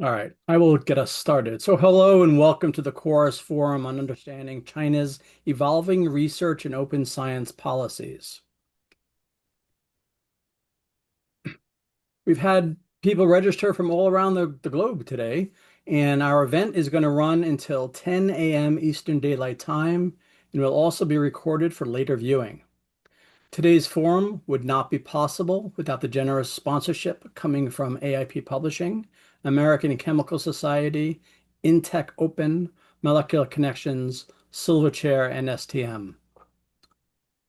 All right, I will get us started. So hello and welcome to the Chorus Forum on Understanding China's Evolving Research and Open Science Policies. We've had people register from all around the globe today, and our event is going to run until 10 a.m. Eastern Daylight Time and will also be recorded for later viewing. Today's forum would not be possible without the generous sponsorship coming from AIP Publishing, American Chemical Society, Intech Open, Molecular Connections, Silverchair, and STM.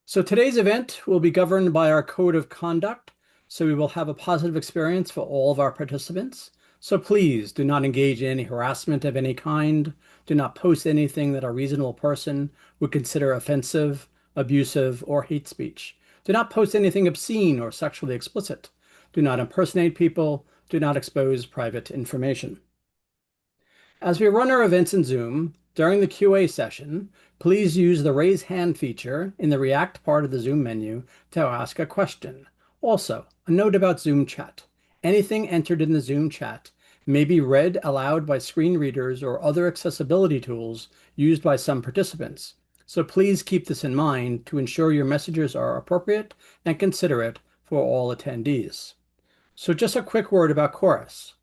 So today's event will be governed by our code of conduct, so we will have a positive experience for all of our participants. So please do not engage in any harassment of any kind. Do not post anything that a reasonable person would consider offensive, abusive, or hate speech. Do not post anything obscene or sexually explicit. Do not impersonate people. Do not expose private information. As we run our events in Zoom, during the QA session, please use the raise hand feature in the React part of the Zoom menu to ask a question. Also, a note about Zoom chat. Anything entered in the Zoom chat may be read aloud by screen readers or other accessibility tools used by some participants. So please keep this in mind to ensure your messages are appropriate and considerate for all attendees. So just a quick word about Chorus.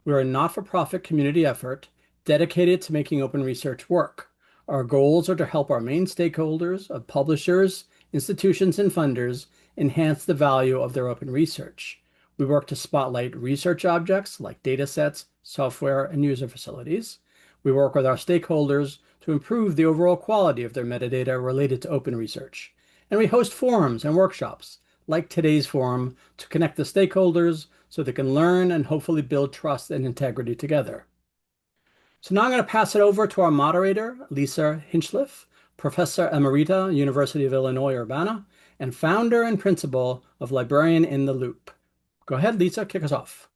We're a not-for-profit community effort dedicated to making open research work. Our goals are to help our main stakeholders of publishers, institutions, and funders enhance the value of their open research. We work to spotlight research objects like data sets, software, and user facilities. We work with our stakeholders to improve the overall quality of their metadata related to open research. And we host forums and workshops like today's forum to connect the stakeholders so they can learn and hopefully build trust and integrity together. So now I'm going to pass it over to our moderator, Lisa Hinchliffe, Professor Emerita, University of Illinois, Urbana, and founder and principal of Librarian in the Loop. Go ahead, Lisa, kick us off.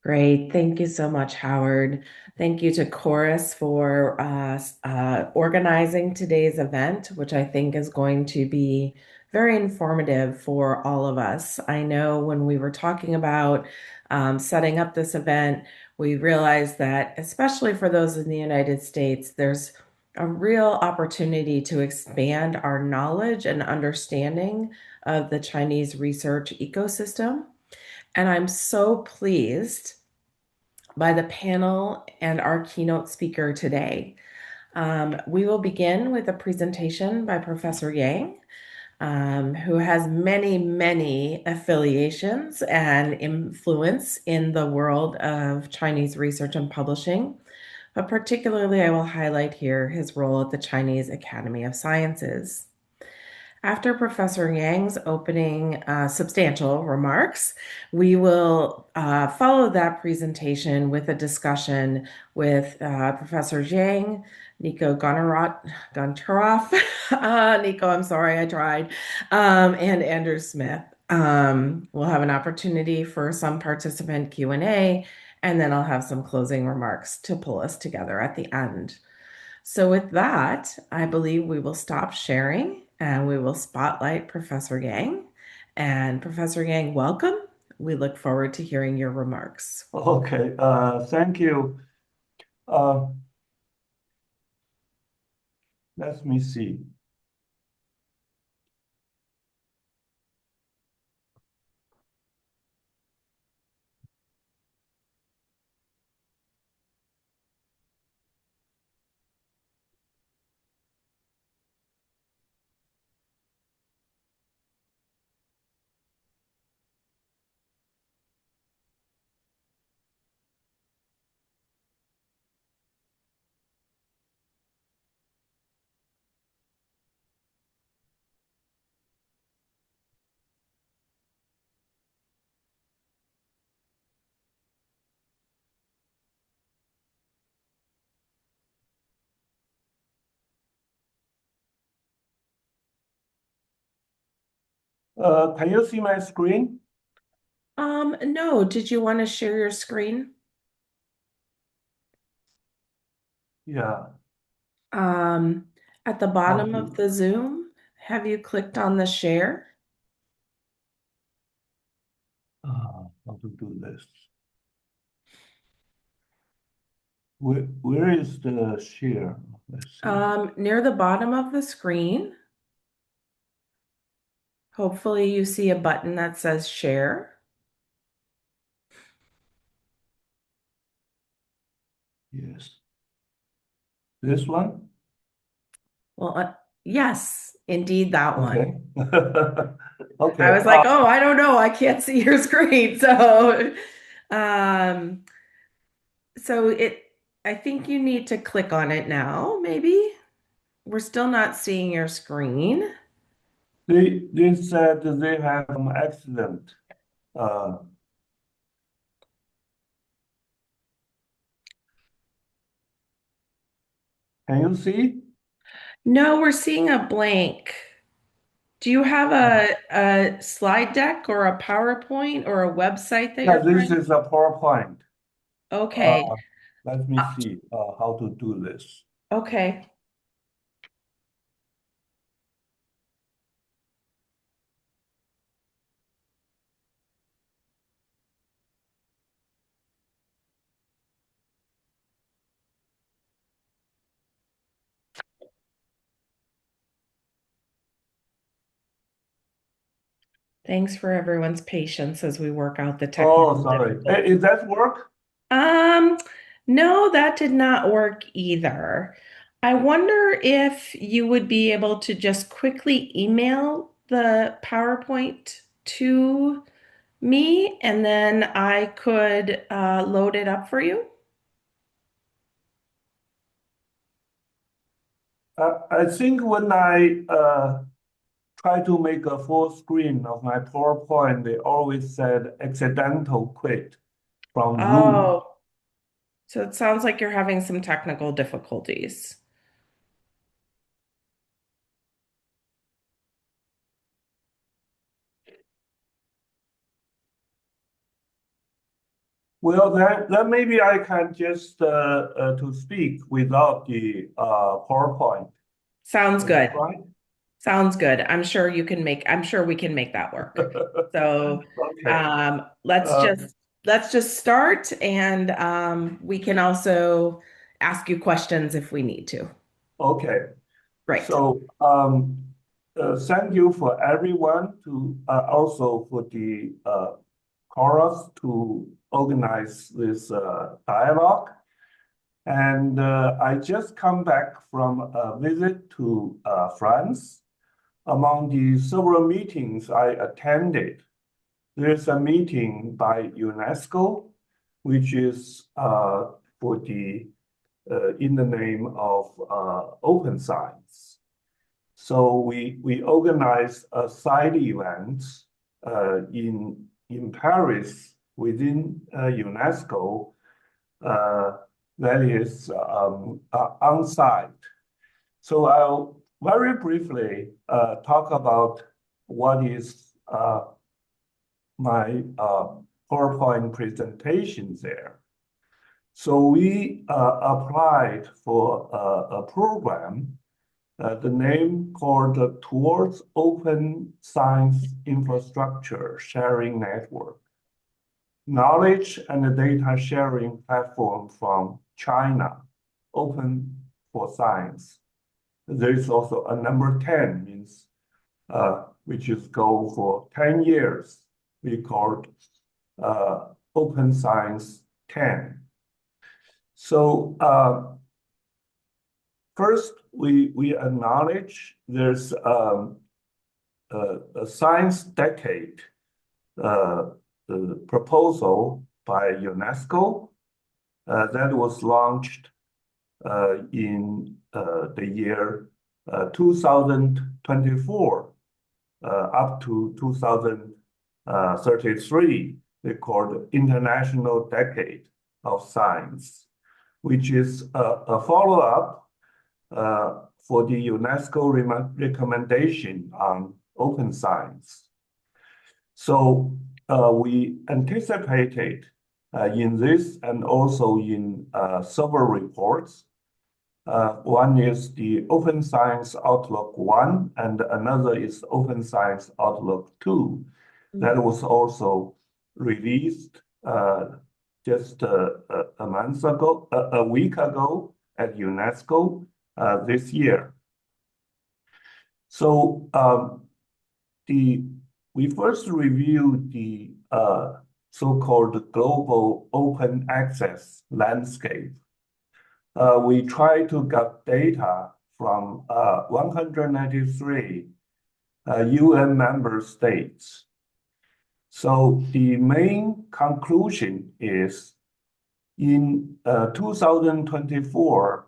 Great. Thank you so much, Howard. Thank you to Chorus for organizing today's event, which I think is going to be very informative for all of us. I know when we were talking about setting up this event, we realized that, especially for those in the United States, there's a real opportunity to expand our knowledge and understanding of the Chinese research ecosystem. And I'm so pleased by the panel and our keynote speaker today. We will begin with a presentation by Professor Yang, who has many, many affiliations and influence in the world of Chinese research and publishing. But particularly, I will highlight here his role at the Chinese Academy of Sciences. After Professor Yang's opening substantial remarks, we will follow that presentation with a discussion with Professor Zhang, Nicko Goncharoff, Nicko, I'm sorry, I tried, and Andrew Smith. We'll have an opportunity for some participant Q&A, and then I'll have some closing remarks to pull us together at the end. So with that, I believe we will stop sharing and we will spotlight Professor Yang. And Professor Yang, welcome. We look forward to hearing your remarks. Okay, thank you. Let me see. Can you see my screen? No, did you want to share your screen? Yeah. At the bottom of the Zoom, have you clicked on the share? How to do this? Where is the share? Let's see. Near the bottom of the screen, hopefully you see a button that says share. Yes. This one? Well, yes, indeed that one. Okay. I Okay. was like, oh, I don't know. I can't see your screen. Um, so I think you need to click on it now, maybe. We're still not seeing your screen. They said they have an accident. Uh, can you see? No, we're seeing a blank. Do you have a slide deck or a PowerPoint or a website that Yeah, you're this trying? is a PowerPoint. Okay. Uh, Let me see how to do this. Okay. Thanks for everyone's patience as we work out the Oh, technical sorry. difficulties. Is that work? Um, no, that did not work either. I wonder if you would be able to just quickly email the PowerPoint to me and then I could load it up for you. I think when I try to make a full screen of my PowerPoint, they always said accidental quit from Zoom. Oh, so it sounds like you're having some technical difficulties. Well, then maybe I can just to speak without the PowerPoint. Sounds Is that good. right? Sounds good. I'm sure we can make that work. So Okay. let's Uh, just start and we can also ask you questions if we need to. okay. Right. So thank you for everyone to also for the chorus to organize this dialogue. And I just come back from a visit to France. Among the several meetings I attended, there's a meeting by UNESCO, which is for the in the name of open science. So we organized a side event in Paris within UNESCO that is on site. So I'll very briefly talk about what is my PowerPoint presentation there. So we applied for a program, the name called Towards Open Science Infrastructure Sharing Network, Knowledge and Data Sharing Platform from China, Open for Science. There is also a number 10, means which is go for 10 years. We called Open Science 10. So first, we acknowledge there's a science decade proposal by UNESCO that was launched in the year 2024 up to 2033. They called International Decade of Science, which is a follow-up for the UNESCO recommendation on open science. So we anticipated in this and also in several reports. One is the Open Science Outlook 1, and another is Open Science Outlook 2. That was also released just a week ago at UNESCO this year. So we first reviewed the so-called global open access landscape. We tried to get data from 193 UN member states. So the main conclusion is in 2024,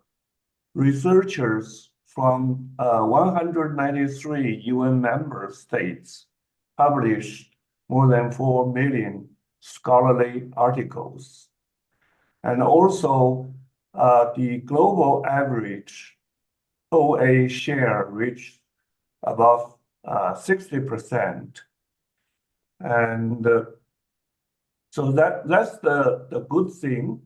researchers from 193 UN member states published more than 4 million scholarly articles. And also, the global average OA share reached above 60%. And so that's the good thing.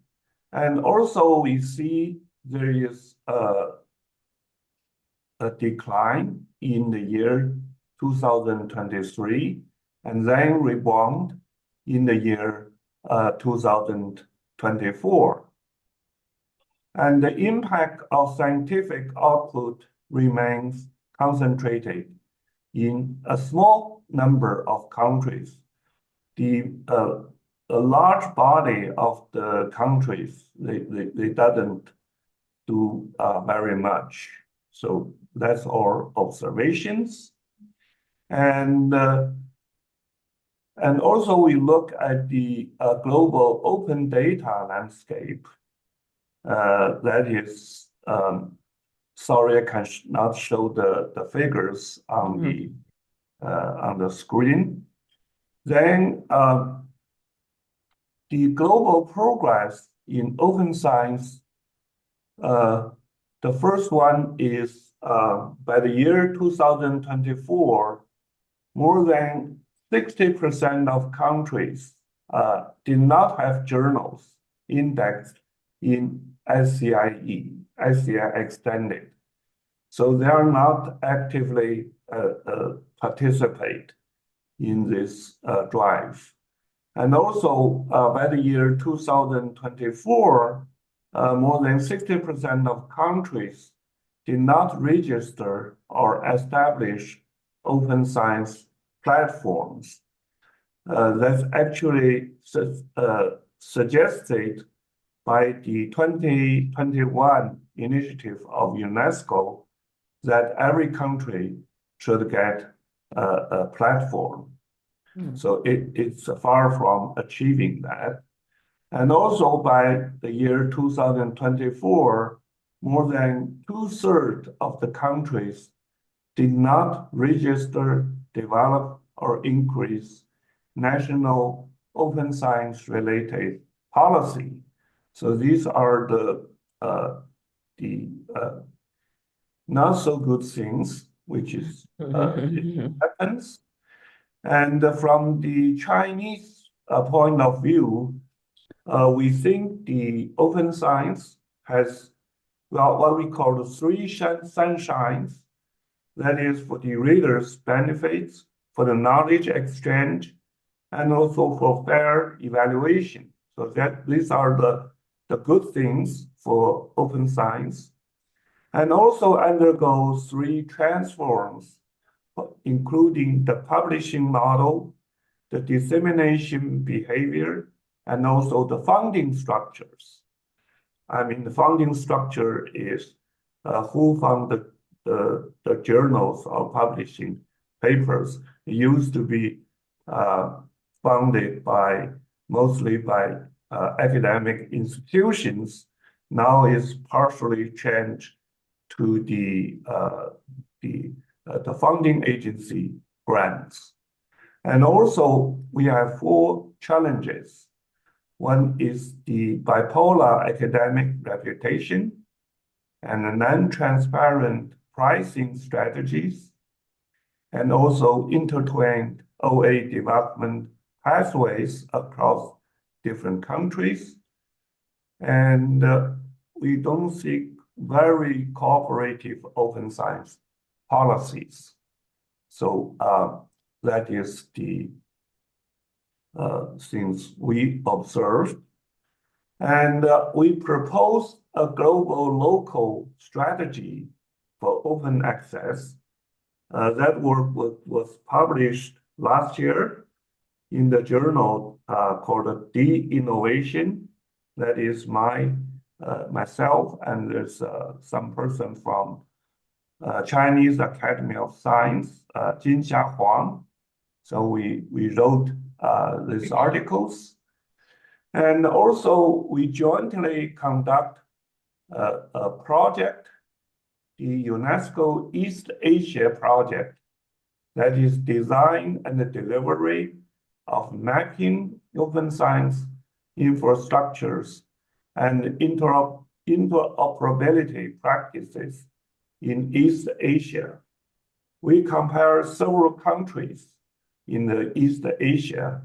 And also we see there is a decline in the year 2023 and then rebound in the year 2024. And the impact of scientific output remains concentrated in a small number of countries. A large body of the countries, they doesn't do very much. So that's our observations. And also we look at the global open data landscape. That is, sorry, I cannot show the figures on the screen. Then the global progress in open science, the first one is by the year 2024, more than 60% of countries did not have journals indexed in SCIE, SCI extended. So they are not actively participate in this drive. And also by the year 2024, more than 60% of countries did not register or establish open science platforms. That's actually suggested by the 2021 initiative of UNESCO that every country should get a platform. So it's far from achieving that. And also by the year 2024, more than 2/3 of the countries did not register, develop, or increase national open science related policy. So these are the not so good things, which is it happens. And from the Chinese point of view, we think the open science has, well, what we call the three sunshines. That is for the readers' benefits, for the knowledge exchange, and also for fair evaluation. So that these are the good things for open science. And also undergo 3 transforms, including the publishing model, the dissemination behavior, and also the funding structures. I mean, the funding structure is who fund the journals or publishing papers. It used to be funded mostly by academic institutions. Now it's partially changed to the funding agency grants. And also we have 4 challenges. One is the bipolar academic reputation and the non-transparent pricing strategies, and also intertwined OA development pathways across different countries. And we don't see very cooperative open science policies. So that is the things we observed. And we proposed a global local strategy for open access. That work was published last year in the journal called De-Innovation. That is myself, and there's some person from Chinese Academy of Science, Jinxia Huang. So we wrote these articles. And also we jointly conduct a project, the UNESCO East Asia project, that is design and delivery of mapping open science infrastructures and interoperability practices in East Asia. We compare several countries in the East Asia,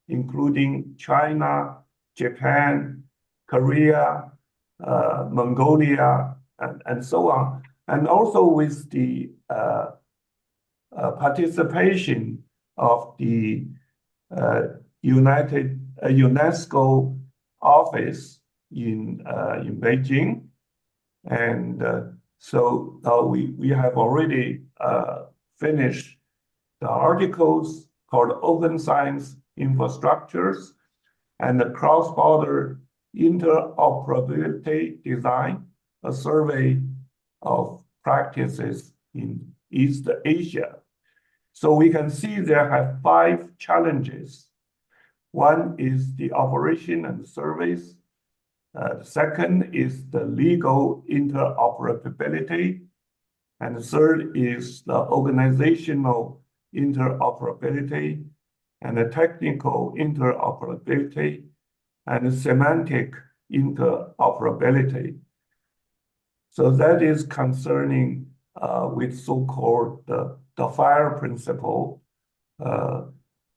including China, Japan, Korea, Mongolia, and so on, and also with the participation of the UNESCO office in Beijing, and so we have already finished the articles called Open Science Infrastructures and the Cross-Border Interoperability Design, a survey of practices in East Asia. So we can see there have 5 challenges. One is the operation and surveys. The second is the legal interoperability. And the third is the organizational interoperability and the technical interoperability and the semantic interoperability. So that is concerning with so-called the FIRE principle.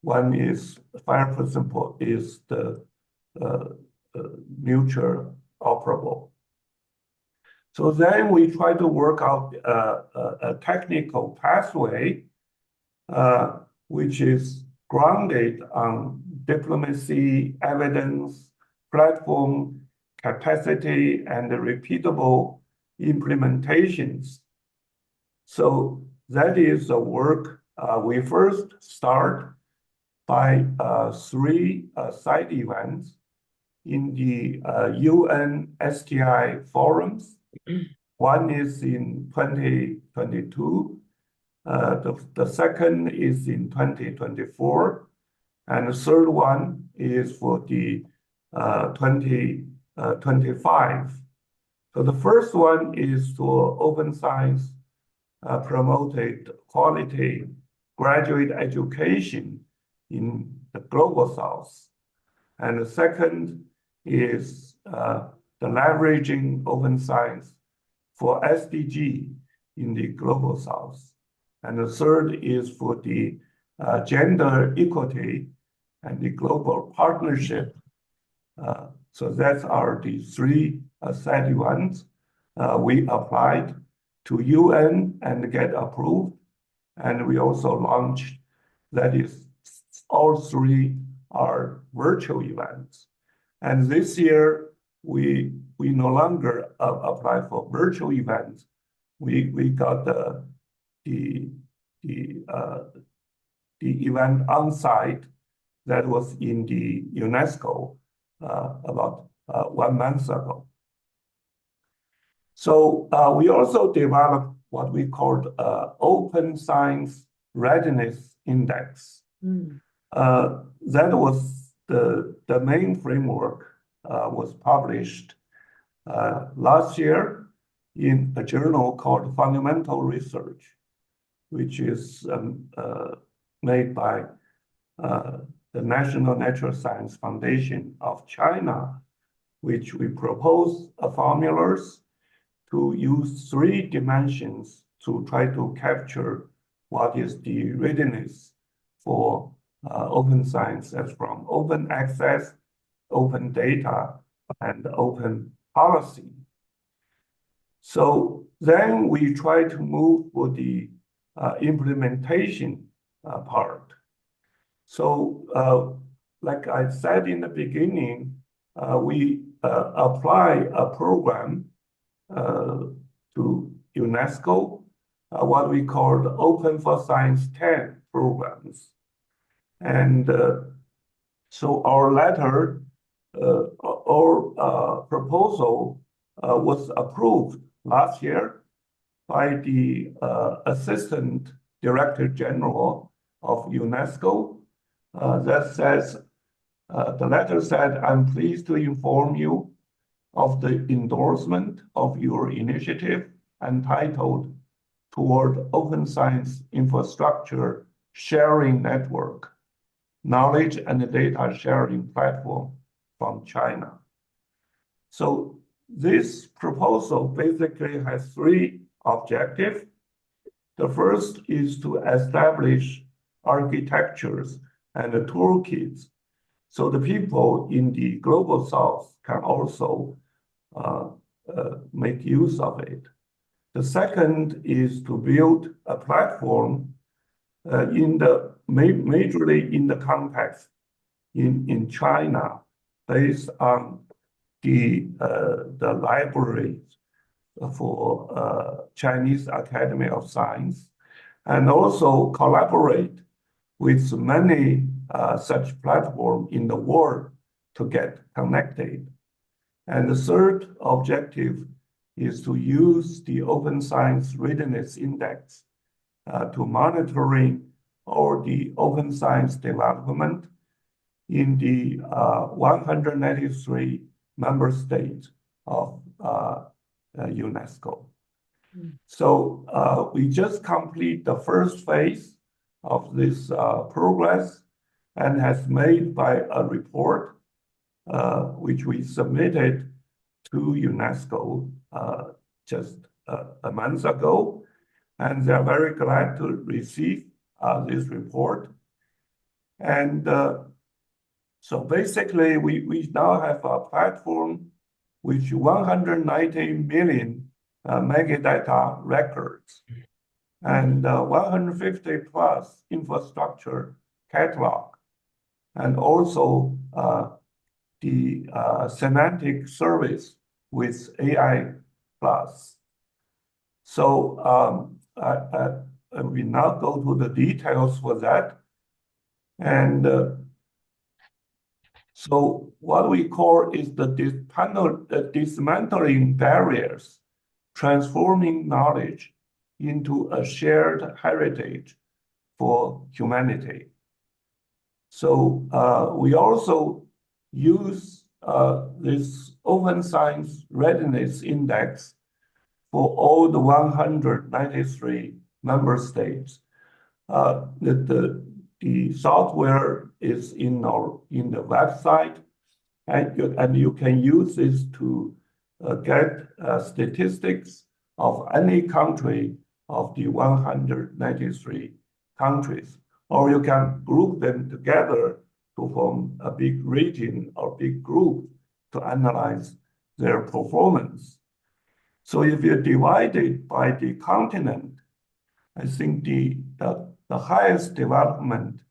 One is FIRE principle is the mutual operable. So then we try to work out a technical pathway which is grounded on diplomacy, evidence, platform, capacity, and repeatable implementations. So that is the work. We first start by 3 side events in the UN STI forums. One is in 2022. The second is in 2024. And the third one is for the 2025. So the first one is for open science promoted quality graduate education in the Global South. And the second is the leveraging open science for SDG in the Global South. And the third is for the gender equity and the global partnership. So that's the 3 side ones. We applied to UN and get approved. And we also launched, that is, all 3 are virtual events. And this year, we no longer apply for virtual events. We got the event on site that was in the UNESCO about 1 month ago. So we also developed what we called Open Science Readiness Index. That was the main framework was published last year in a journal called Fundamental Research, which is made by the National Natural Science Foundation of China, which we propose formulas to use 3 dimensions to try to capture what is the readiness for open science, as from open access, open data, and open policy. So then we try to move for the implementation part. So like I said in the beginning, we apply a program to UNESCO, what we call the Open for Science 10 programs. And so our letter, our proposal was approved last year by the Assistant Director General of UNESCO. That says, the letter said, I'm pleased to inform you of the endorsement of your initiative entitled Toward Open Science Infrastructure Sharing Network, Knowledge and Data Sharing Platform from China. So this proposal basically has three objectives. The first is to establish architectures and the toolkits so the people in the Global South can also make use of it. The second is to build a platform majorly in the context in China, based on the libraries for Chinese Academy of Science, and also collaborate with many such platforms in the world to get connected. And the third objective is to use the Open Science Readiness Index to monitoring all the open science development in the 193 member states of UNESCO. So we just complete the first phase of this progress and has made by a report which we submitted to UNESCO just a month ago, and they're very glad to receive this report. And so basically, we now have a platform which 190 million metadata records and 150 plus infrastructure catalog, and also the semantic service with AI plus. So we now go to the details for that. And so what we call is the dismantling barriers, transforming knowledge into a shared heritage for humanity. So we also use this Open Science Readiness Index for all the 193 member states. The software is in the website, and you can use this to get statistics of any country of the 193 countries, or you can group them together to form a big region or big group to analyze their performance. So if you divide it by the continent, I think the highest development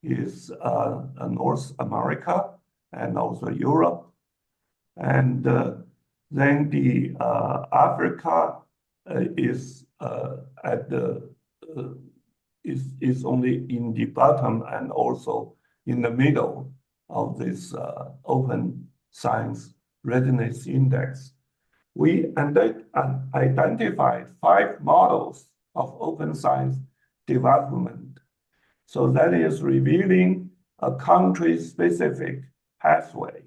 is North America and also Europe, and then the Africa is is only in the bottom and also in the middle of this Open Science Readiness Index. We identified 5 models of open science development. So that is revealing a country-specific pathway.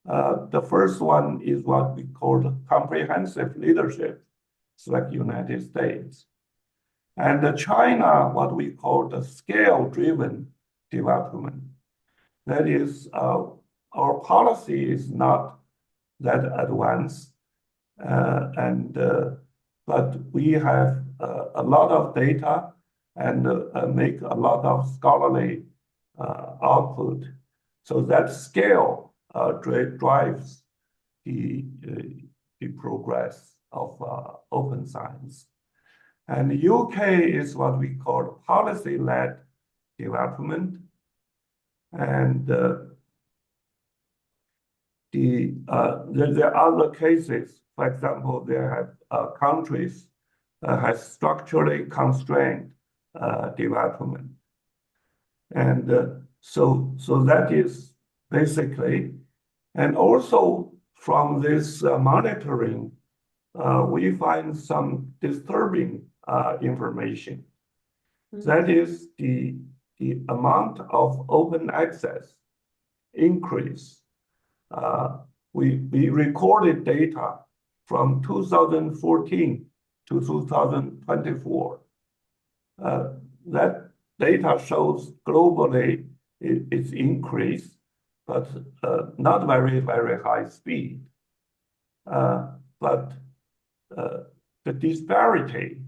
The first one is what we call comprehensive leadership, like United States. And China, what we call the scale-driven development. That is, our policy is not that advanced, but we have a lot of data and make a lot of scholarly output. So that scale drives the progress of open science. And the UK is what we call policy-led development. And there are other cases. For example, there have countries has structurally constrained development, and so that is basically, and also from this monitoring, we find some disturbing information. That is the amount of open access increase. We recorded data from 2014 to 2024. That data shows globally it's increased, but not very, very high speed. But the disparity,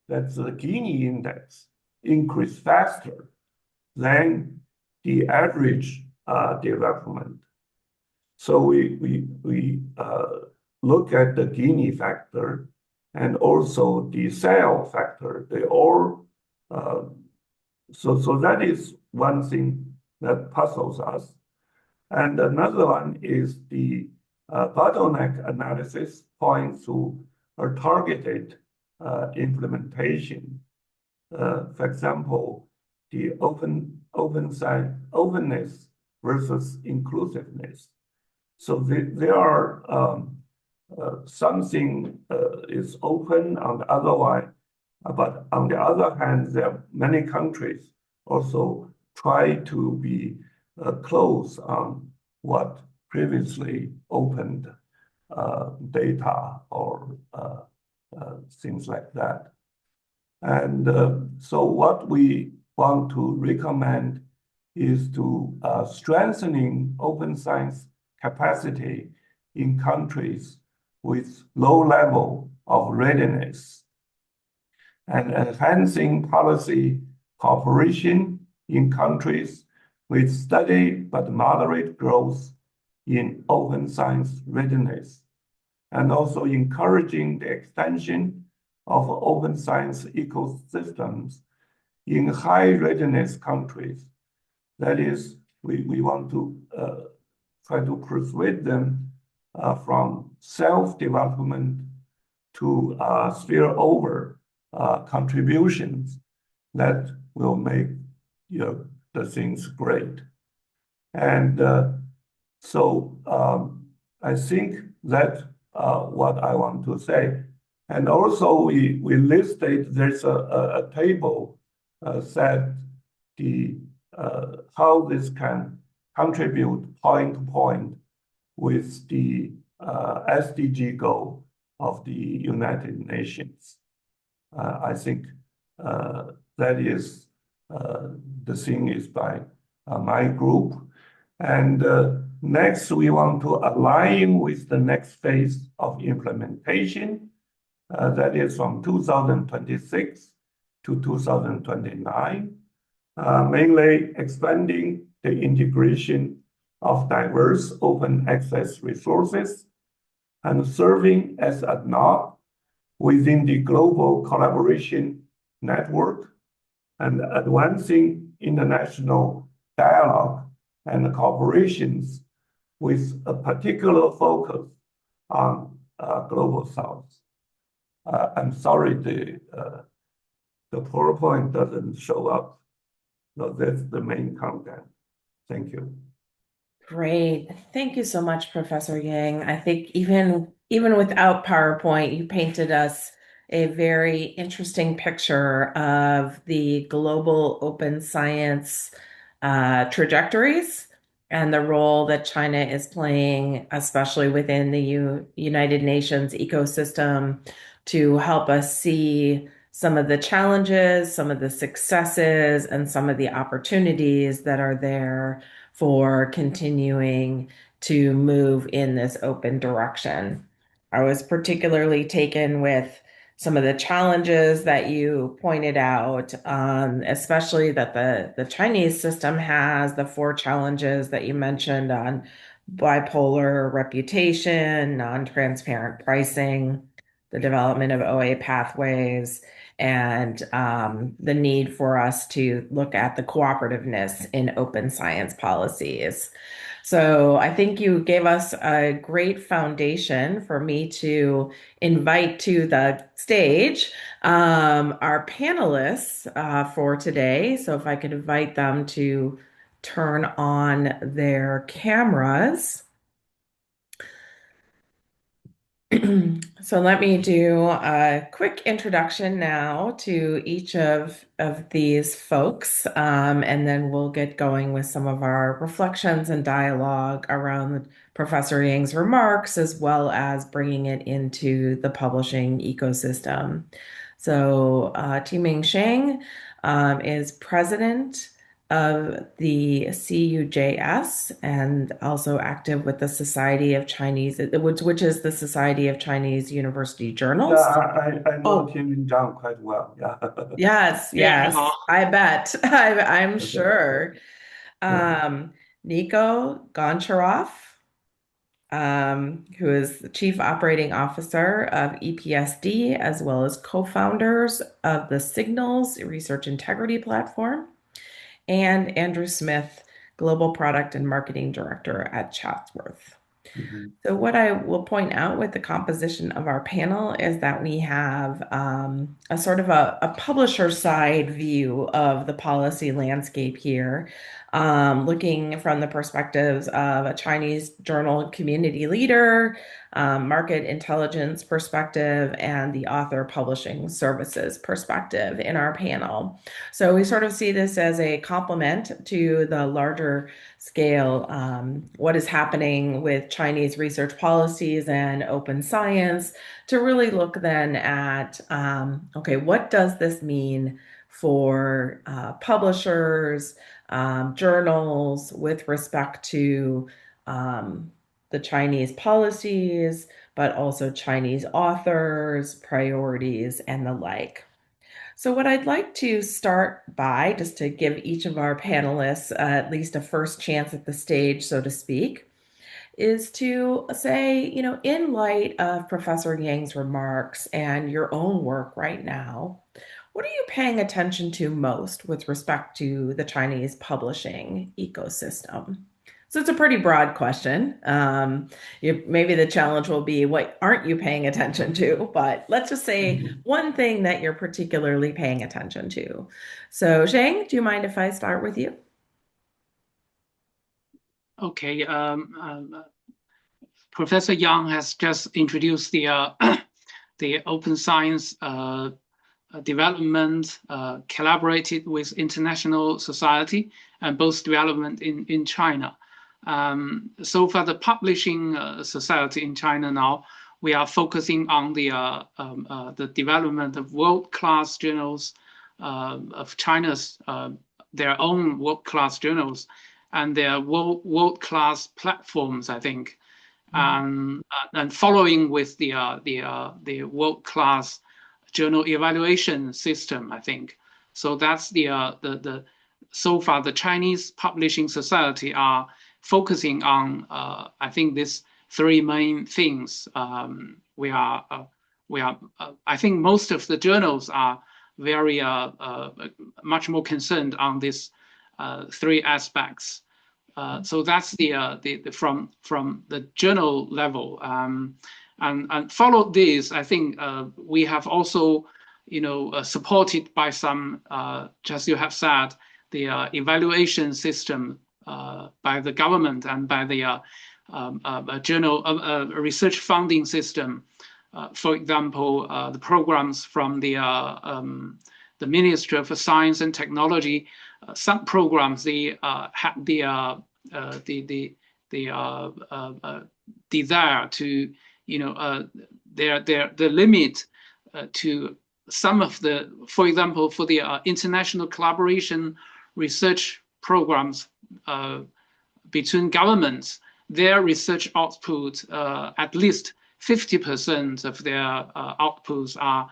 that's the Gini index, increased faster than the average development. So we look at the Gini factor and also the cell factor. They all so that is one thing that puzzles us. And another one is the bottleneck analysis points to a targeted implementation. For example, the openness versus inclusiveness. So there are something is open on the other one, but on the other hand, there are many countries also try to be close on what previously opened data or things like that. And so what we want to recommend is to strengthening open science capacity in countries with low level of readiness and enhancing policy cooperation in countries with steady but moderate growth in open science readiness, and also encouraging the extension of open science ecosystems in high readiness countries. That is, we want to try to persuade them from self-development to spill-over contributions that will make the things great. And so I think that what I want to say. And also we listed, there's a table said how this can contribute point to point with the SDG goal of the United Nations. I think that is the thing is by my group. And next, we want to align with the next phase of implementation. That is from 2026 to 2029, mainly expanding the integration of diverse open access resources and serving as a node within the global collaboration network and advancing international dialogue and cooperations with a particular focus on Global South. I'm sorry the PowerPoint doesn't show up. So that's the main content. Thank you. Great. Thank you so much, Professor Yang. I think even without PowerPoint, you painted us a very interesting picture of the global open science trajectories and the role that China is playing, especially within the United Nations ecosystem, to help us see some of the challenges, some of the successes, and some of the opportunities that are there for continuing to move in this open direction. I was particularly taken with some of the challenges that you pointed out, especially that the Chinese system has the 4 challenges that you mentioned on bipolar reputation, non-transparent pricing, the development of OA pathways, and the need for us to look at the cooperativeness in open science policies. So I think you gave us a great foundation for me to invite to the stage our panelists for today. So if I could invite them to turn on their cameras. So let me do a quick introduction now to each of these folks, and then we'll get going with some of our reflections and dialogue around Professor Yang's remarks, as well as bringing it into the publishing ecosystem. So Timing Sheng is president of the CUJS and also active with the Society of Chinese, which is the Society of Chinese University Journals. Yeah, I know Tim Zhang quite well. Yeah. Yes, I bet. I'm sure. Nicko Goncharoff, who is the Chief Operating Officer of EPSD, as well as co-founders of the Signals Research Integrity Platform, and Andrew Smith, Global Product and Marketing Director at Charlesworth. So what I will point out with the composition of our panel is that we have a sort of a publisher side view of the policy landscape here, looking from the perspectives of a Chinese journal community leader, market intelligence perspective, and the author publishing services perspective in our panel. So we sort of see this as a complement to the larger scale, what is happening with Chinese research policies and open science, to really look then at, okay, what does this mean for publishers, journals with respect to the Chinese policies, but also Chinese authors, priorities, and the like. So what I'd like to start by, just to give each of our panelists at least a first chance at the stage, so to speak, is to say, in light of Professor Yang's remarks and your own work right now, what are you paying attention to most with respect to the Chinese publishing ecosystem? So it's a pretty broad question. Maybe the challenge will be, what aren't you paying attention to? But let's just say one thing that you're particularly paying attention to. So Zhang, do you mind if I start with you? Okay. Professor Yang has just introduced the the open science development, collaborated with international society, and both development in China. So for the publishing society in China now, we are focusing on the development of world-class journals, of China's their own world-class journals, and their world-class platforms, I think, and following with the world-class journal evaluation system, I think. So that's the so far the Chinese Publishing Society are focusing on I think these three main things. We are I think most of the journals are very much more concerned on these three aspects. So that's the from the journal level, and followed this. I think we have also, supported by some, just you have said, the evaluation system by the government and by the journal research funding system. For example, the programs from the Ministry of Science and Technology. Some programs they have the desire to, the limit to some of the, for example, for the international collaboration research programs between governments, their research output, at least 50% of their outputs are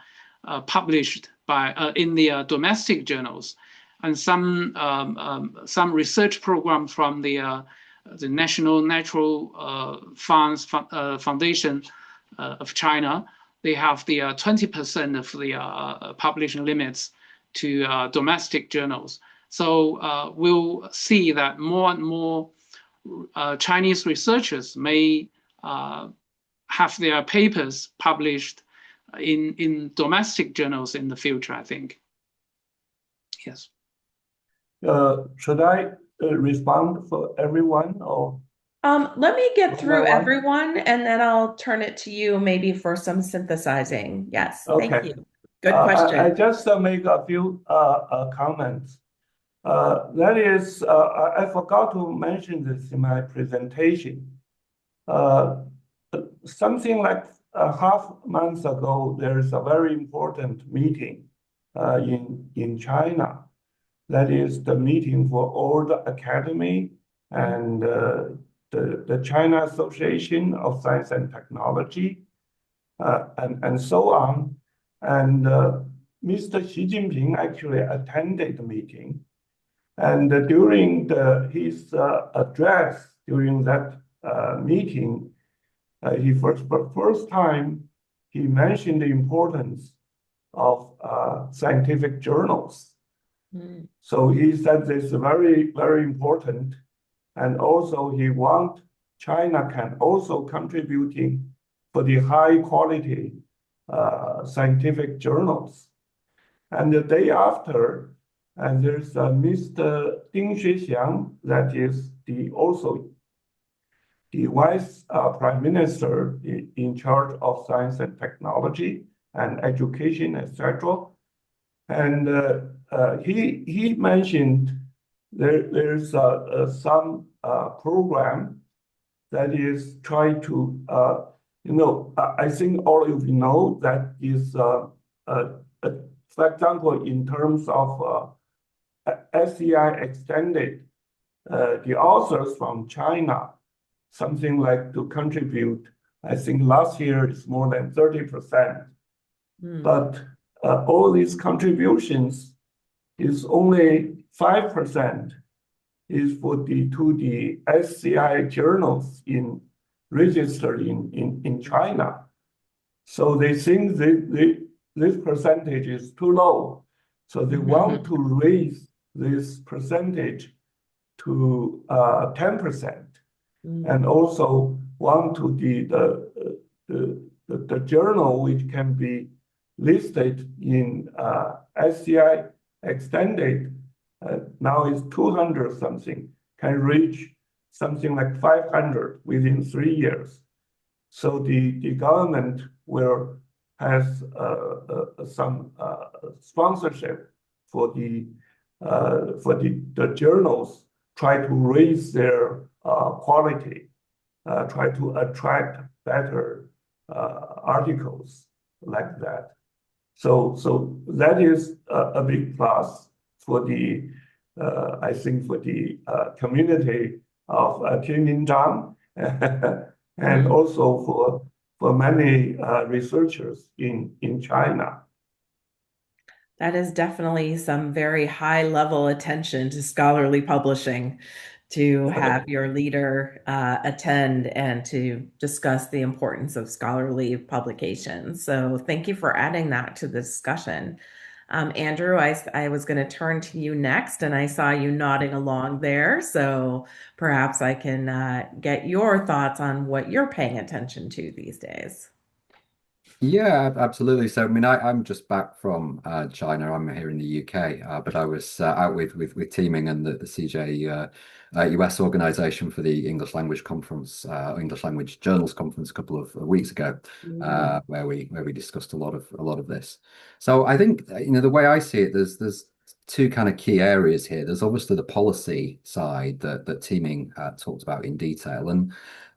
published by in the domestic journals, and some research program from the National Natural Funds Foundation of China. they have the 20% of the publishing limits to domestic journals. So we'll see that more and more Chinese researchers may have their papers published in domestic journals in the future, I think. Yes. Should I respond for everyone or? Let me get through everyone and then I'll turn it to you maybe for some synthesizing. Yes, okay. Thank you. Good question. I just make a few comments. That is, I forgot to mention this in my presentation. Something like a half month ago, there is a very important meeting in China. That is the meeting for all the academy and the China Association of Science and Technology, and so on. And Mr. Xi Jinping actually attended the meeting. And during his address during that meeting, he first time he mentioned the importance of scientific journals. So he said this is very, very important. And also he want China can also contributing for the high quality scientific journals. And the day after, and there's Mr. Ding Xuexiang, that is also the Vice Prime Minister in charge of science and technology and education, etc. And he mentioned there's some program that is trying to, I think all of you know that is, for example, in terms of SCI extended, the authors from China, something like to contribute, I think last year is more than 30%. But all these contributions is only 5% is for to the SCI journals registered in China. So they think this percentage is too low. So they want to raise this percentage to 10%, and also want to the journal which can be listed in SCI extended now is 200 something, can reach something like 500 within 3 years. So the government has some sponsorship for the journals, try to raise their quality, try to attract better articles like that. So that is a big plus for the I think for the community of Zhang and also for many researchers in China. That is definitely some very high level attention to scholarly publishing to have your leader attend and to discuss the importance of scholarly publications. So thank you for adding that to the discussion. Andrew, I was going to turn to you next, and I saw you nodding along there. So perhaps I can get your thoughts on what you're paying attention to these days. Yeah, absolutely. So, I mean, I'm just back from China. I'm here in the UK, but I was out with teaming and the CJ US organization for the English Language Conference, English Language Journals Conference a couple of weeks ago, where we discussed a lot of this. So I think the way I see it, there's two kind of key areas here. There's obviously the policy side that teaming talked about in detail, and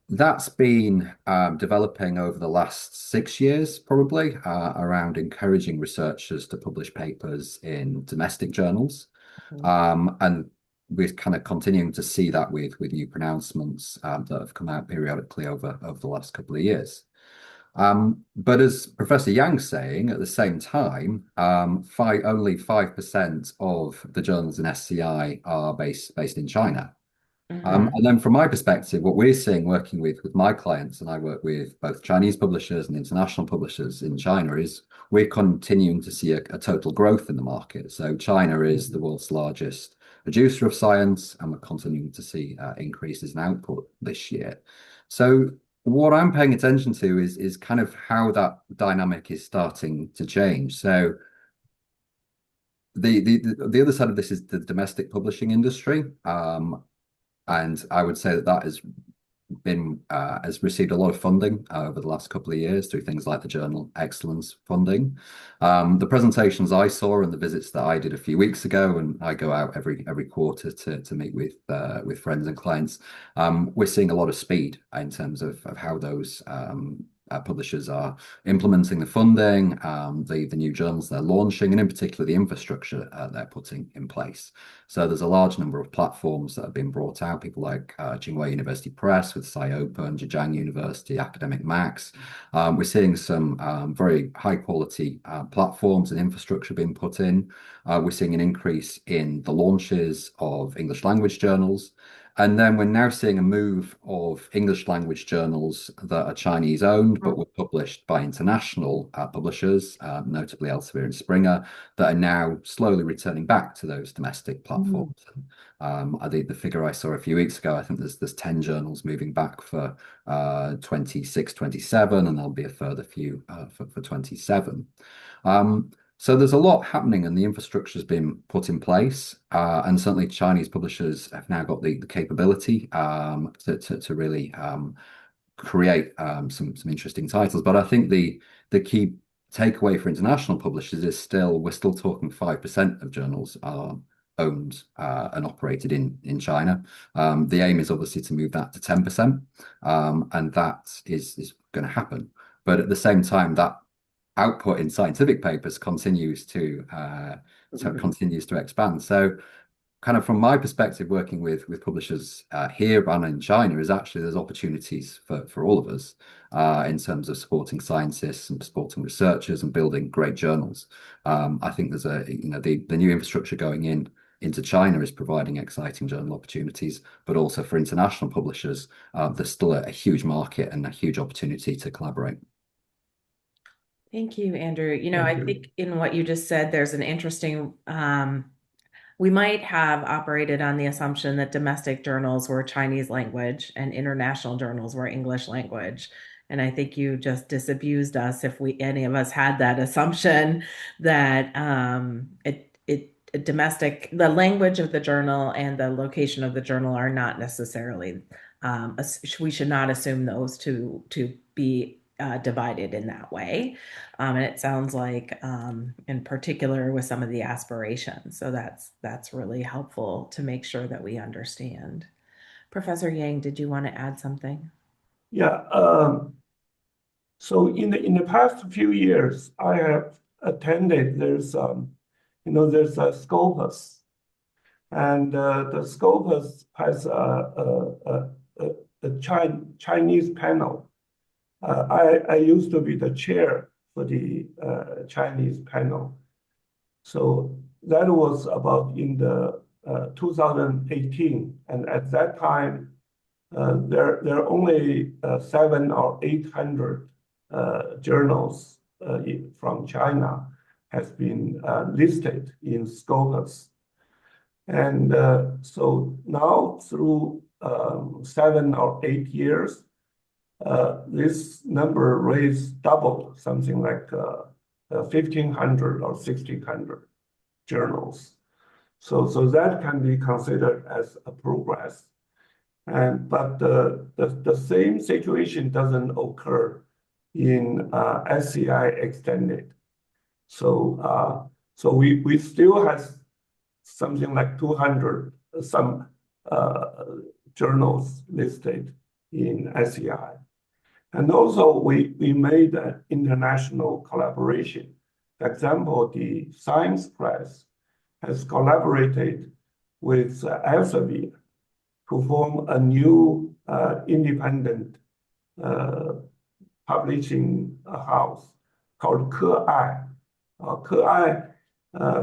that's been developing over the last 6 years, probably, around encouraging researchers to publish papers in domestic journals. And we're kind of continuing to see that with new pronouncements that have come out periodically over the last couple of years. But as Professor Yang's saying, at the same time, only 5% of the journals in SCI are based in China. And then from my perspective, what we're seeing working with my clients, and I work with both Chinese publishers and international publishers in China, is we're continuing to see a total growth in the market. So China is the world's largest producer of science, and we're continuing to see increases in output this year. So what I'm paying attention to is kind of how that dynamic is starting to change. So the other side of this is the domestic publishing industry. And I would say that has received a lot of funding over the last couple of years through things like the Journal Excellence funding. The presentations I saw and the visits that I did a few weeks ago, and I go out every quarter to meet with friends and clients. We're seeing a lot of speed in terms of how those publishers are implementing the funding, the new journals they're launching, and in particular the infrastructure they're putting in place. So there's a large number of platforms that have been brought out, people like Tsinghua University Press with SciOpen, Zhang University, Academic Max. We're seeing some very high quality platforms and infrastructure being put in. We're seeing an increase in the launches of English language journals. And then we're now seeing a move of English language journals that are Chinese owned, but were published by international publishers, notably Elsevier and Springer, that are now slowly returning back to those domestic platforms. I think the figure I saw a few weeks ago, I think there's 10 journals moving back for 26, 27, and there'll be a further few for 27. So there's a lot happening and the infrastructure has been put in place. And certainly Chinese publishers have now got the capability to really create some interesting titles. But I think the key takeaway for international publishers is we're still talking 5% of journals are owned and operated in China. The aim is obviously to move that to 10%, and that is going to happen. But at the same time, that output in scientific papers continues to expand. So kind of from my perspective, working with publishers here and in China is actually there's opportunities for all of us in terms of supporting scientists and supporting researchers and building great journals. I think there's the new infrastructure going into China is providing exciting journal opportunities, but also for international publishers, there's still a huge market and a huge opportunity to collaborate. Thank you, Andrew. I think in what you just said, there's an interesting, we might have operated on the assumption that domestic journals were Chinese language and international journals were English language. And I think you just disabused us if any of us had that assumption that the language of the journal and the location of the journal are not necessarily, we should not assume those to be divided in that way. And it sounds like in particular with some of the aspirations. So that's really helpful to make sure that we understand. Professor Yang, did you want to add something? Yeah. So in the past few years, I have attended, there's a Scopus, and the Scopus has a Chinese panel. I used to be the chair for the Chinese panel. So that was about in the 2018. And at that time, there are only 700 or 800 journals from China has been listed in Scopus. And so now through 7 or 8 years, this number raised doubled, something like 1,500 or 1,600 journals. So that can be considered as a progress. But the same situation doesn't occur in SCI extended. So we still have something like 200 some journals listed in SCI. And also we made an international collaboration. For example, the Science Press has collaborated with Elsevier to form a new independent publishing house called Keynote. Keynote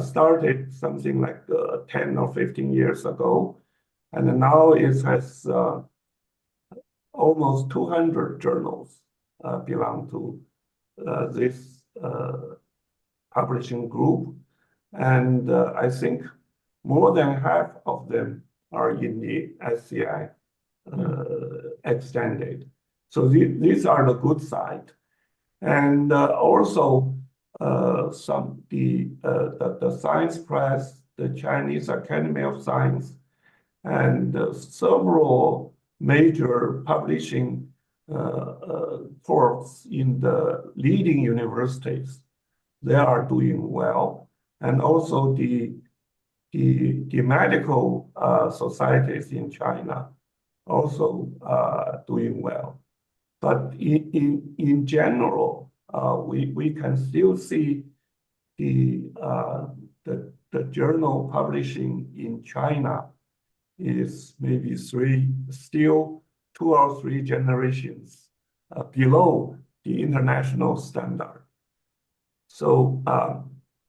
started something like 10 or 15 years ago. And now it has almost 200 journals belong to this publishing group. And I think more than half of them are in the SCI extended. So these are the good side. And also the science press, the Chinese Academy of Science, and several major publishing corps in the leading universities, they are doing well. And also the medical societies in China also doing well. But in general, we can still see the journal publishing in China is maybe still 2 or 3 generations below the international standard. So,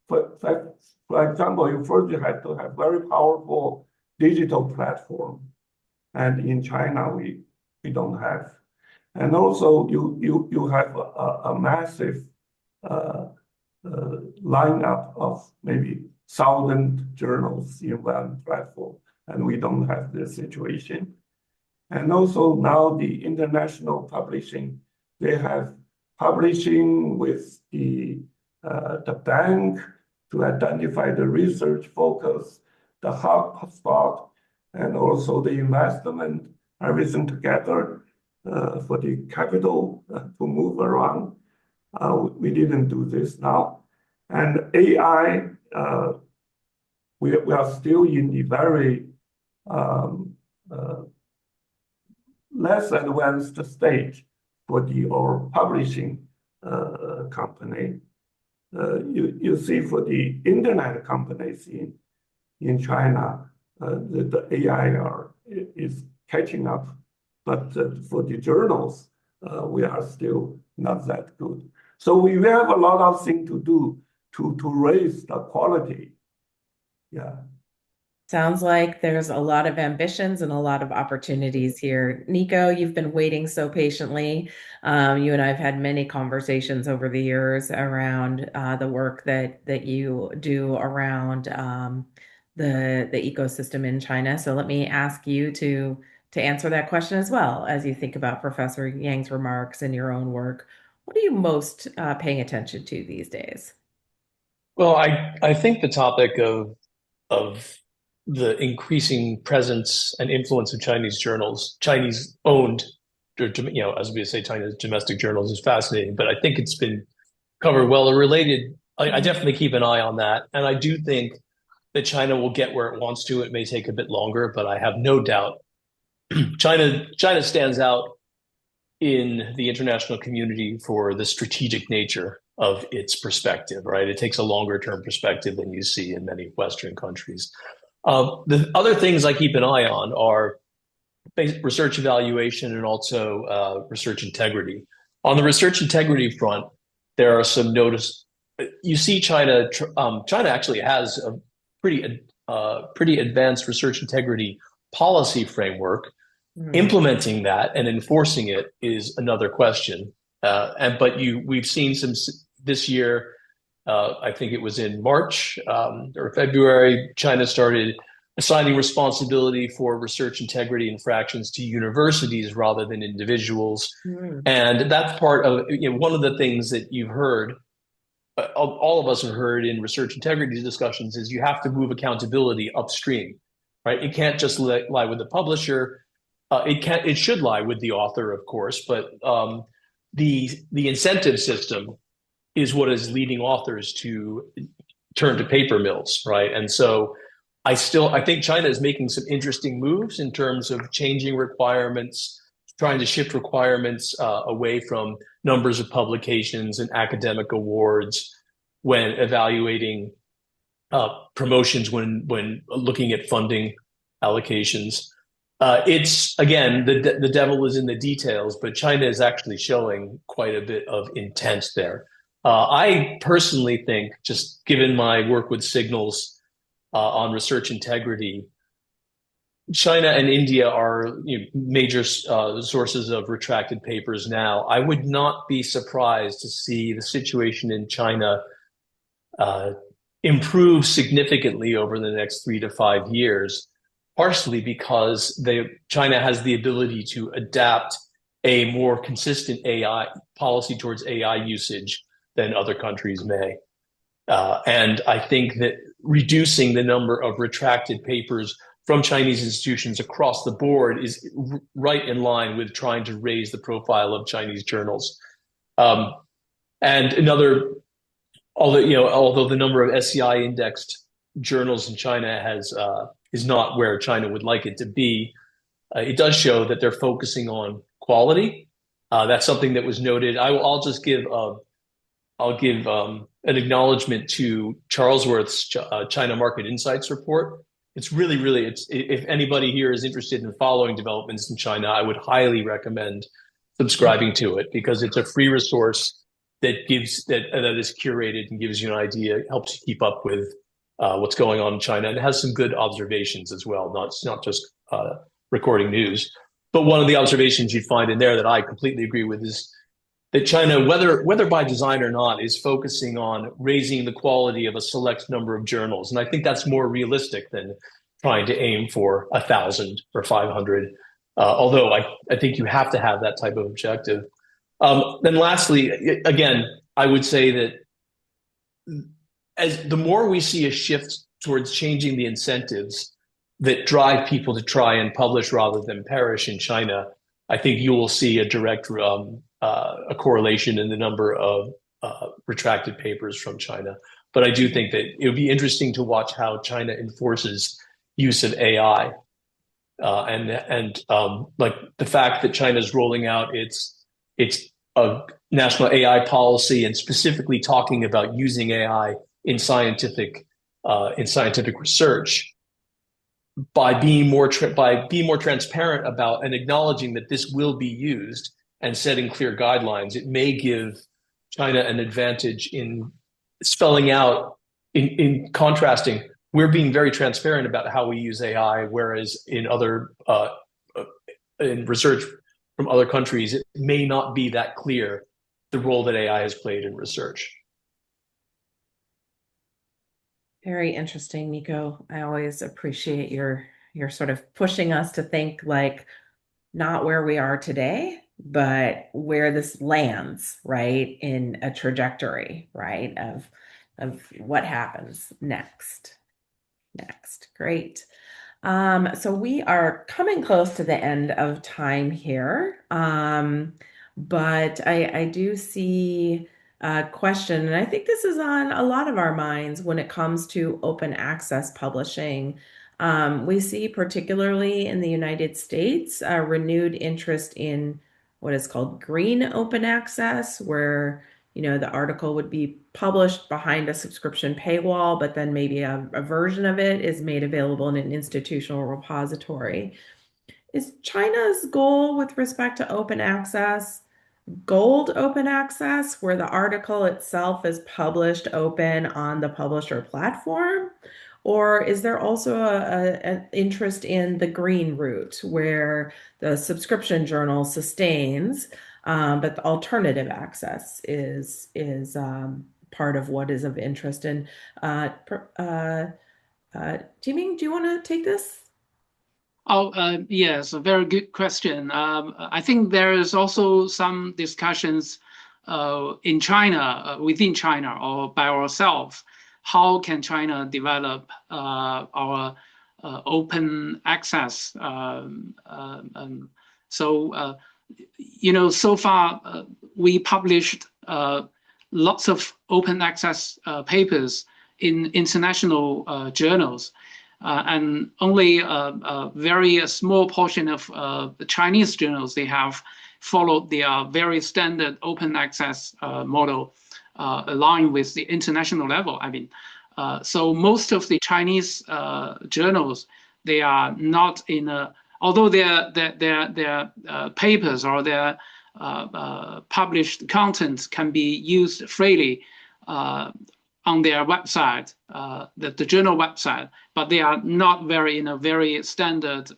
for example, you first have to have very powerful digital platform, and in China we don't have. And also you have a massive lineup of maybe 1,000 journals in one platform, and we don't have this situation. And also now the international publishing, they have publishing with the bank to identify the research focus, the hotspot, and also the investment, everything together for the capital to move around. We didn't do this now. And AI, we are still in the very less advanced stage for our publishing company. You see for the internet companies in China, the AI is catching up, but for the journals, we are still not that good. So we have a lot of things to do to raise the quality. Yeah. Sounds like there's a lot of ambitions and a lot of opportunities here. Nicko, you've been waiting so patiently. You and I have had many conversations over the years around the work that you do around the ecosystem in China. So let me ask you to answer that question as well as you think about Professor Yang's remarks and your own work. What are you most paying attention to these days? Well, I think the topic of the increasing presence and influence of Chinese journals, Chinese owned, or, as we say, China's domestic journals is fascinating, but I think it's been covered well or related. I definitely keep an eye on that. And I do think that China will get where it wants to. It may take a bit longer, but I have no doubt China stands out in the international community for the strategic nature of its perspective, right? It takes a longer term perspective than you see in many Western countries. The other things I keep an eye on are research evaluation and also research integrity. On the research integrity front, there are some notice. You see, China actually has a pretty advanced research integrity policy framework. Implementing that and enforcing it is another question. But we've seen some this year. I think it was in March or February. China started assigning responsibility for research integrity infractions to universities rather than individuals, and that's part of one of the things that you've heard. All of us have heard in research integrity discussions is you have to move accountability upstream, right? It can't just lie with the publisher. It should lie with the author, of course, but the incentive system is what is leading authors to turn to paper mills, right? And so I think China is making some interesting moves in terms of changing requirements, trying to shift requirements away from numbers of publications and academic awards when evaluating promotions, when looking at funding allocations. It's, again, the devil is in the details, but China is actually showing quite a bit of intent there. I personally think, just given my work with Signals on research integrity, China and India are major sources of retracted papers now. I would not be surprised to see the situation in China improve significantly over the next 3 to 5 years, partially because China has the ability to adapt a more consistent AI policy towards AI usage than other countries may. And I think that reducing the number of retracted papers from Chinese institutions across the board is right in line with trying to raise the profile of Chinese journals. And another, although the number of SCI indexed journals in China is not where China would like it to be, it does show that they're focusing on quality. That's something that was noted. I'll give an acknowledgement to Charlesworth's China Market Insights report. It's really, if anybody here is interested in following developments in China, I would highly recommend subscribing to it, because it's a free resource that is curated and gives you an idea, helps you keep up with what's going on in China, and it has some good observations as well. Not just recording news, but one of the observations you'd find in there that I completely agree with is that China, whether by design or not, is focusing on raising the quality of a select number of journals. And I think that's more realistic than trying to aim for 1,000 or 500, although I think you have to have that type of objective. Then lastly, again, I would say that as the more we see a shift towards changing the incentives that drive people to try and publish rather than perish in China, I think you will see a direct a correlation in the number of retracted papers from China. But I do think that it would be interesting to watch how China enforces use of AI, and like the fact that China is rolling out its a national AI policy and specifically talking about using AI in scientific research. By being more transparent about and acknowledging that this will be used and setting clear guidelines, it may give China an advantage in spelling out, in contrasting. We're being very transparent about how we use AI, whereas in research from other countries, it may not be that clear the role that AI has played in research. Very interesting, Nicko. I always appreciate your sort of pushing us to think like not where we are today, but where this lands, right, in a trajectory, right, of what happens next. Great. So we are coming close to the end of time here, but I do see question, and I think this is on a lot of our minds when it comes to open access publishing. We see, particularly in the United States, a renewed interest in what is called green open access, where the article would be published behind a subscription paywall, but then maybe a version of it is made available in an institutional repository. Is China's goal with respect to open access gold open access, where the article itself is published open on the publisher platform? Or is there also an interest in the green route, where the subscription journal sustains, but the alternative access is part of what is of interest? And Jiming, do you want to take this? Yes, a very good question. I think there is also some discussions in China, within China, or by ourselves. How can China develop our open access? So far we published lots of open access papers in international journals. And only a very small portion of the Chinese journals, they have followed their very standard open access model, aligned with the international level. I mean, so most of the Chinese journals, they are not in a, although their papers or their published content can be used freely on their website, the journal website, but they are not very in a very standard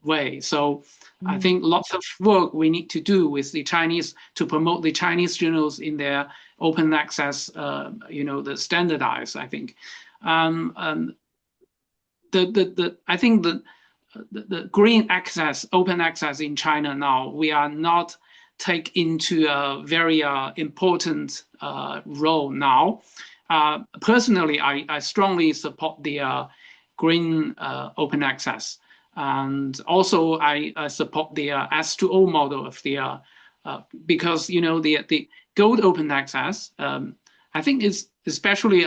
way. So I think lots of work we need to do with the Chinese to promote the Chinese journals in their open access, the standardized, I think. I think the green access, open access in China now, we are not take into a very important role now. Personally, I strongly support the green open access. And also I support the S2O model of the, because, the gold open access, I think is especially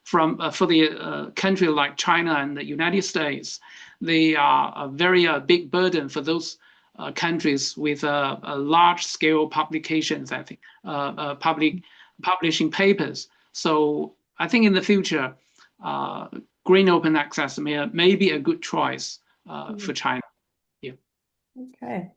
for the country like China and the United States, they are a very big burden for those countries with large scale publications, I think, publishing papers. So I think in the future, green open access may be a good choice for China. Yeah. Okay.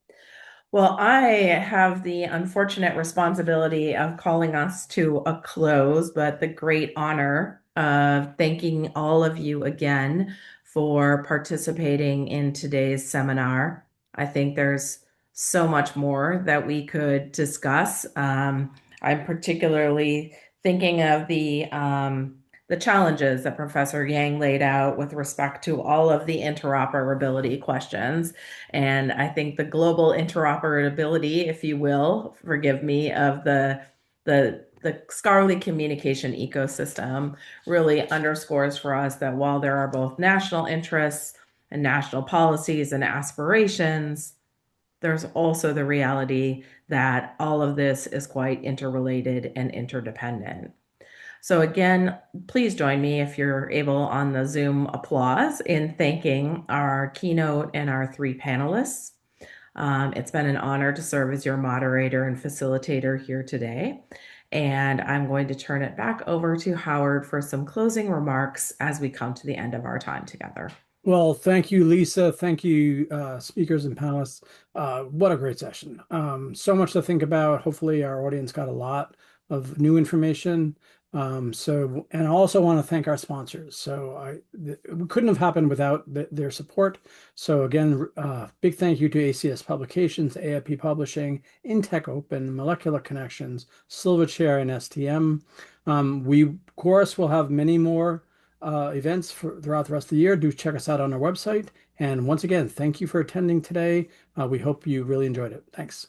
Well, I have the unfortunate responsibility of calling us to a close, but the great honor of thanking all of you again for participating in today's seminar. I think there's so much more that we could discuss. I'm particularly thinking of the challenges that Professor Yang laid out with respect to all of the interoperability questions. And I think the global interoperability, if you will, forgive me, of the scholarly communication ecosystem really underscores for us that while there are both national interests and national policies and aspirations, there's also the reality that all of this is quite interrelated and interdependent. So again, please join me if you're able on the Zoom applause in thanking our keynote and our three panelists. It's been an honor to serve as your moderator and facilitator here today. And I'm going to turn it back over to Howard for some closing remarks as we come to the end of our time together. Well, thank you, Lisa. Thank you, speakers and panelists. What a great session. So much to think about. Hopefully our audience got a lot of new information. And I also want to thank our sponsors. So it couldn't have happened without their support. So again, big thank you to ACS Publications, AIP Publishing, InTech Open, Molecular Connections, Silverchair, and STM. We, of course, will have many more events throughout the rest of the year. Do check us out on our website. And once again, thank you for attending today. We hope you really enjoyed it. Thanks.